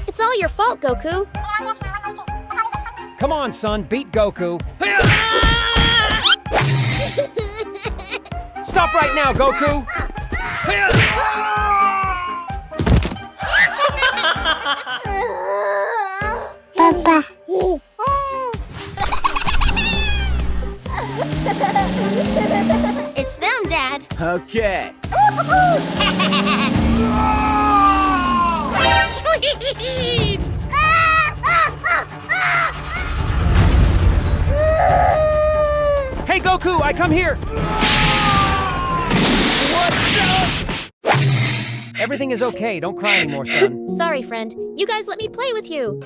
It's all your fault, Goku. Come on, son, beat Goku. Stop right now, Goku! Papa. It's them, Dad. Okay. Sweet! Hey, Goku, I come here! What the? Everything is okay. Don't cry anymore, son. Sorry, friend. You guys let me play with you.